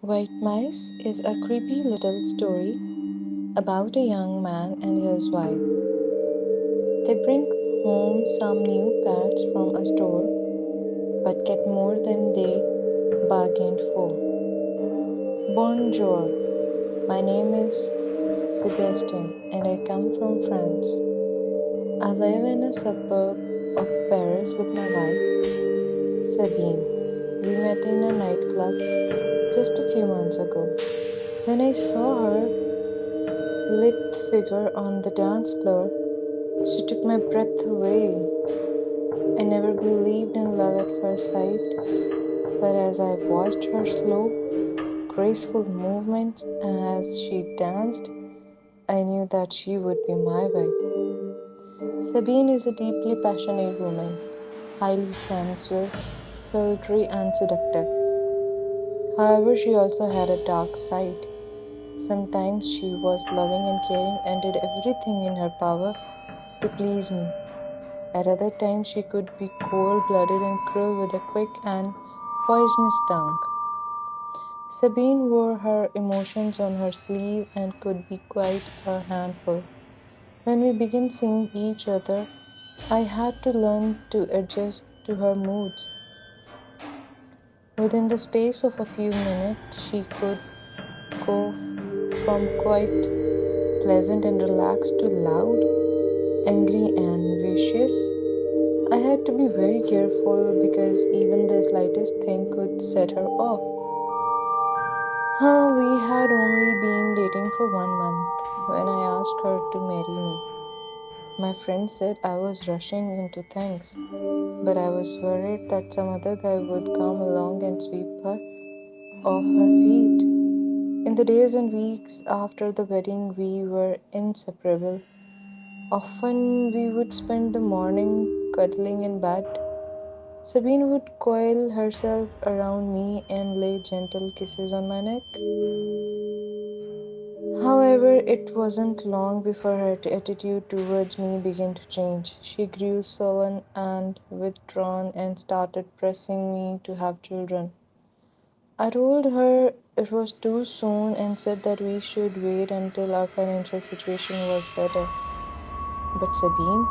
White Mice is a creepy little story about a young man and his wife. They bring home some new pets from a store but get more than they bargained for. Bonjour, my name is Sebastian and I come from France. I live in a suburb of Paris with my wife, Sabine. We met in a nightclub just a few months ago. When I saw her lithe figure on the dance floor, she took my breath away. I never believed in love at first sight, but as I watched her slow, graceful movements as she danced, I knew that she would be my wife. Sabine is a deeply passionate woman, highly sensual, sultry, and seductive. However, she also had a dark side. Sometimes she was loving and caring and did everything in her power to please me. At other times, she could be cold blooded and cruel with a quick and poisonous tongue. Sabine wore her emotions on her sleeve and could be quite a handful. When we began seeing each other, I had to learn to adjust to her moods. Within the space of a few minutes, she could go from quite pleasant and relaxed to loud, angry, and vicious. I had to be very careful because even the slightest thing could set her off. We had only been dating for 1 month when I asked her to marry me. My friend said I was rushing into things, but I was worried that some other guy would come along and sweep her off her feet. In the days and weeks after the wedding, we were inseparable. Often we would spend the morning cuddling in bed. Sabine would coil herself around me and lay gentle kisses on my neck. However, it wasn't long before her attitude towards me began to change. She grew sullen and withdrawn and started pressing me to have children. I told her it was too soon and said that we should wait until our financial situation was better. But Sabine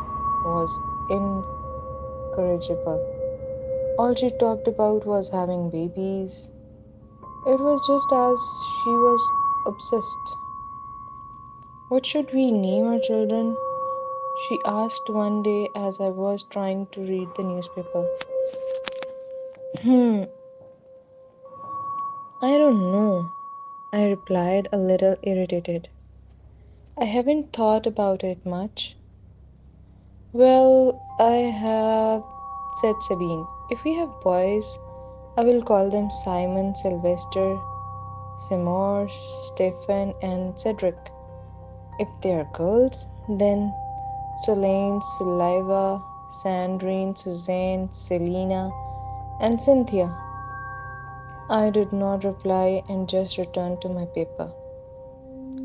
was incorrigible. All she talked about was having babies. It was just as she was obsessed. What should we name our children? She asked one day as I was trying to read the newspaper. Hmm, I don't know, I replied, a little irritated. I haven't thought about it much. Well, I have, said Sabine. If we have boys, I will call them Simon, Sylvester, Seymour, Stephen, and Cedric. If they are girls, then Solane, Saliva, Sandrine, Suzanne, Selena, and Cynthia. I did not reply and just returned to my paper.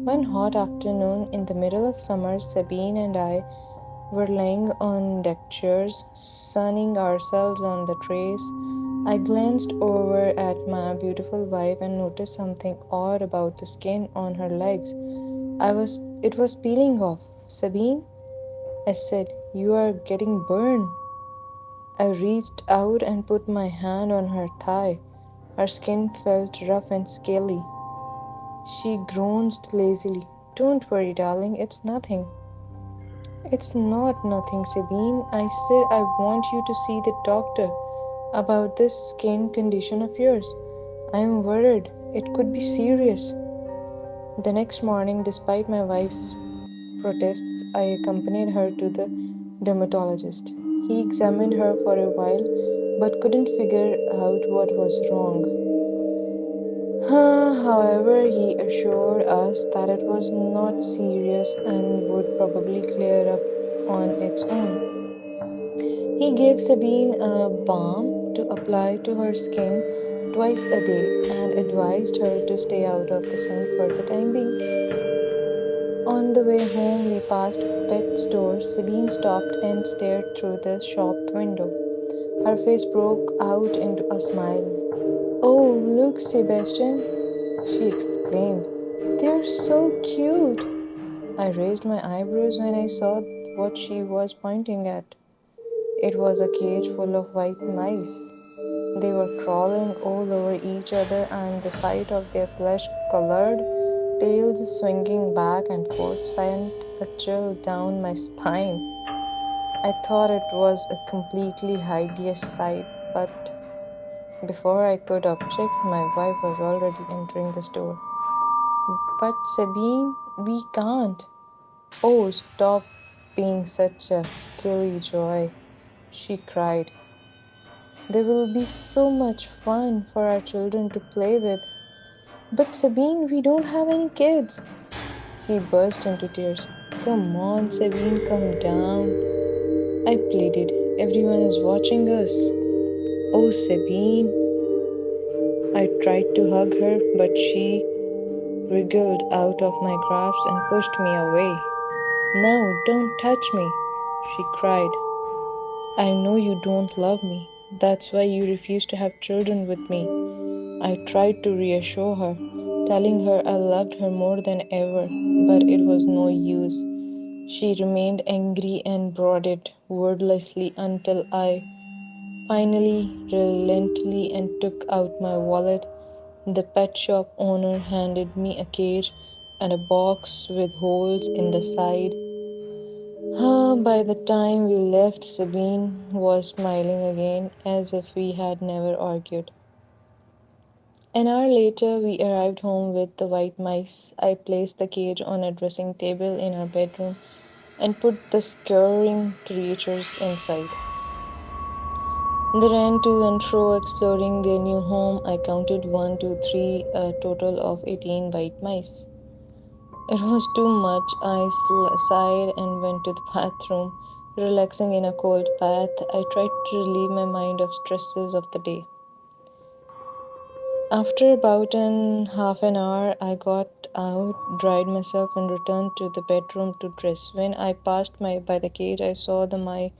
One hot afternoon in the middle of summer, Sabine and I were lying on deck chairs, sunning ourselves on the terrace. I glanced over at my beautiful wife and noticed something odd about the skin on her legs. It was peeling off. Sabine, I said, you are getting burned. I reached out and put my hand on her thigh. Her skin felt rough and scaly. She groaned lazily. Don't worry, darling, it's nothing. It's not nothing, Sabine. I said I want you to see the doctor about this skin condition of yours. I am worried. It could be serious. The next morning, despite my wife's protests, I accompanied her to the dermatologist. He examined her for a while but couldn't figure out what was wrong. However, he assured us that it was not serious and would probably clear up on its own. He gave Sabine a balm to apply to her skin twice a day and advised her to stay out of the sun for the time being. On the way home, we passed a pet store. Sabine stopped and stared through the shop window. Her face broke out into a smile. Oh, look, Sebastian! she exclaimed. They're so cute. I raised my eyebrows when I saw what she was pointing at. It was a cage full of white mice. They were crawling all over each other, and the sight of their flesh colored tails swinging back and forth sent a chill down my spine. I thought it was a completely hideous sight, but before I could object, my wife was already entering the store. But Sabine, we can't. Oh, stop being such a killjoy, she cried. There will be so much fun for our children to play with. But Sabine, we don't have any kids. She burst into tears. Come on, Sabine, come down. I pleaded. Everyone is watching us. Oh, Sabine. I tried to hug her, but she wriggled out of my grasp and pushed me away. No, don't touch me, she cried. I know you don't love me. That's why you refuse to have children with me. I tried to reassure her, telling her I loved her more than ever, but it was no use. She remained angry and brooded wordlessly until I finally relented and took out my wallet. The pet shop owner handed me a cage and a box with holes in the side. By the time we left, Sabine was smiling again as if we had never argued. An hour later, we arrived home with the white mice. I placed the cage on a dressing table in our bedroom and put the scurrying creatures inside. They ran to and fro, exploring their new home. I counted one, two, three, a total of 18 white mice. It was too much. I sighed and went to the bathroom. Relaxing in a cold bath, I tried to relieve my mind of stresses of the day. After about an half an hour, I got out, dried myself, and returned to the bedroom to dress. When I passed by the cage, I saw the mice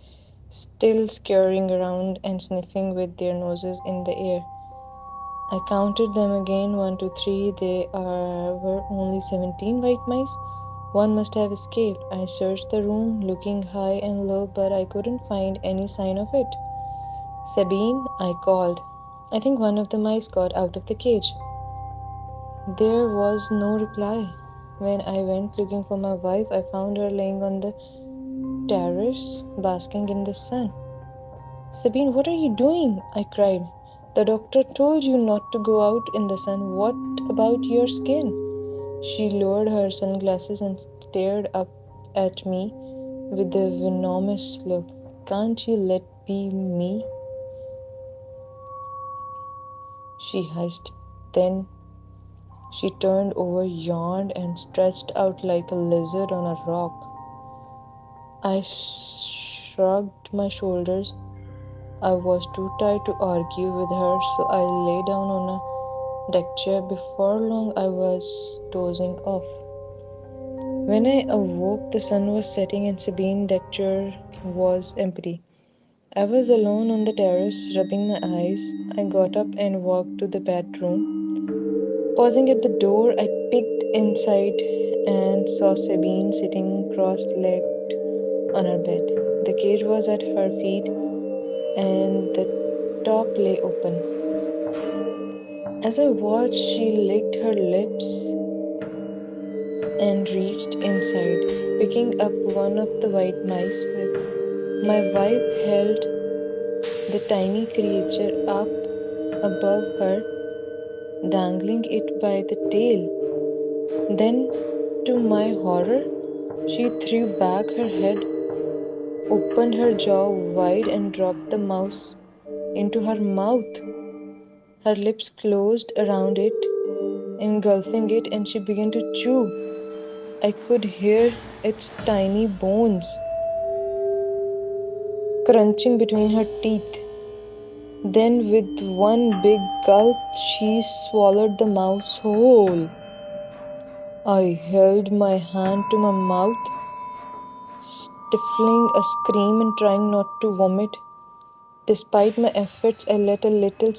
still scurrying around and sniffing with their noses in the air. I counted them again, one, two, three. Were only 17 white mice. One must have escaped. I searched the room, looking high and low, but I couldn't find any sign of it. Sabine, I called. I think one of the mice got out of the cage. There was no reply. When I went looking for my wife, I found her laying on the terrace, basking in the sun. Sabine, what are you doing? I cried. The doctor told you not to go out in the sun. What about your skin? She lowered her sunglasses and stared up at me with a venomous look. Can't you let be me? She hissed. Then she turned over, yawned, and stretched out like a lizard on a rock. I shrugged my shoulders. I was too tired to argue with her, so I lay down on a deck chair. Before long, I was dozing off. When I awoke, the sun was setting and Sabine's deck chair was empty. I was alone on the terrace, rubbing my eyes. I got up and walked to the bedroom. Pausing at the door, I peeked inside and saw Sabine sitting cross legged on her bed. The cage was at her feet and the top lay open. As I watched, she licked her lips and reached inside, picking up one of the white mice. My wife held the tiny creature up above her, dangling it by the tail. Then, to my horror, she threw back her head, opened her jaw wide, and dropped the mouse into her mouth. Her lips closed around it, engulfing it, and she began to chew. I could hear its tiny bones crunching between her teeth. Then, with one big gulp, she swallowed the mouse whole. I held my hand to my mouth, stifling a scream and trying not to vomit. Despite my efforts, I let a little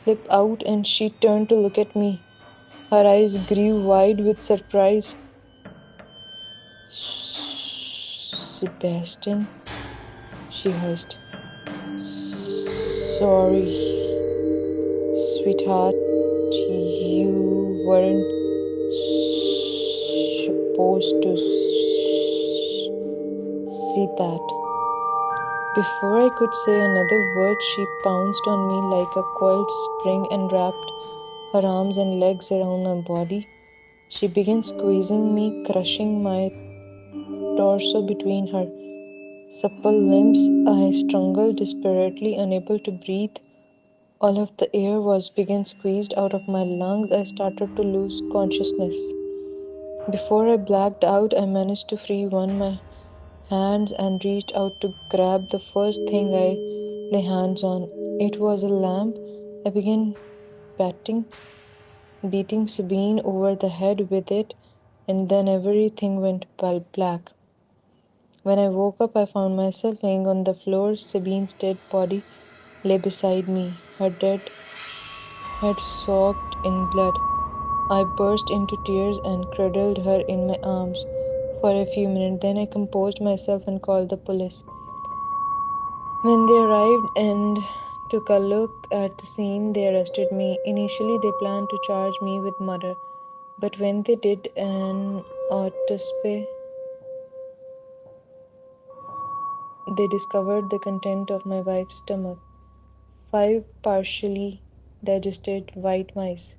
slip out and she turned to look at me. Her eyes grew wide with surprise. Sebastian, she hissed. Sorry, sweetheart, you weren't supposed to see that. Before I could say another word, she pounced on me like a coiled spring and wrapped her arms and legs around my body. She began squeezing me, crushing my torso between her supple limbs. I struggled desperately, unable to breathe. All of the air was being squeezed out of my lungs. I started to lose consciousness. Before I blacked out, I managed to free one my hands and reached out to grab the first thing I lay hands on. It was a lamp. I began batting, beating Sabine over the head with it, and then everything went black. When I woke up, I found myself laying on the floor. Sabine's dead body lay beside me, her dead head soaked in blood. I burst into tears and cradled her in my arms for a few minutes. Then I composed myself and called the police. When they arrived and took a look at the scene, they arrested me. Initially, they planned to charge me with murder, but when they did an autopsy, they discovered the content of my wife's stomach: five partially digested white mice.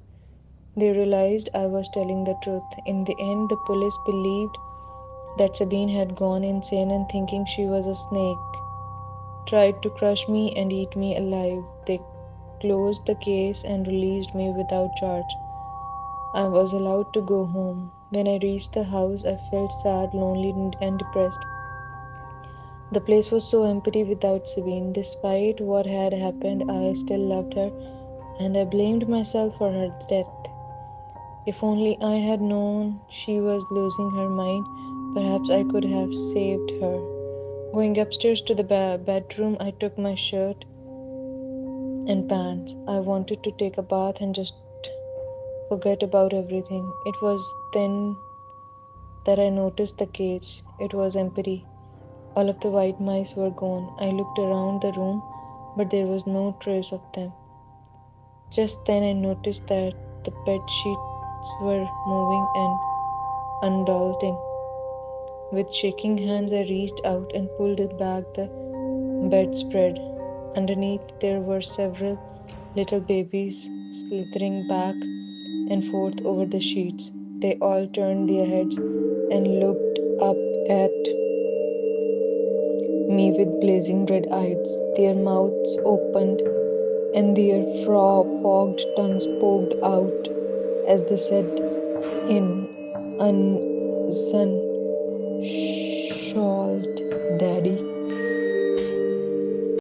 They realized I was telling the truth. In the end, the police believed that Sabine had gone insane and, thinking she was a snake, tried to crush me and eat me alive. They closed the case and released me without charge. I was allowed to go home. When I reached the house, I felt sad, lonely, and depressed. The place was so empty without Sabine. Despite what had happened, I still loved her, and I blamed myself for her death. If only I had known she was losing her mind, perhaps I could have saved her. Going upstairs to the bedroom, I took my shirt and pants. I wanted to take a bath and just forget about everything. It was then that I noticed the cage. It was empty. All of the white mice were gone. I looked around the room, but there was no trace of them. Just then I noticed that the bed sheets were moving and undulating. With shaking hands, I reached out and pulled it back the bedspread. Underneath, there were several little babies slithering back and forth over the sheets. They all turned their heads and looked up at me with blazing red eyes. Their mouths opened and their fogged tongues poked out as they said in unison, "Shh,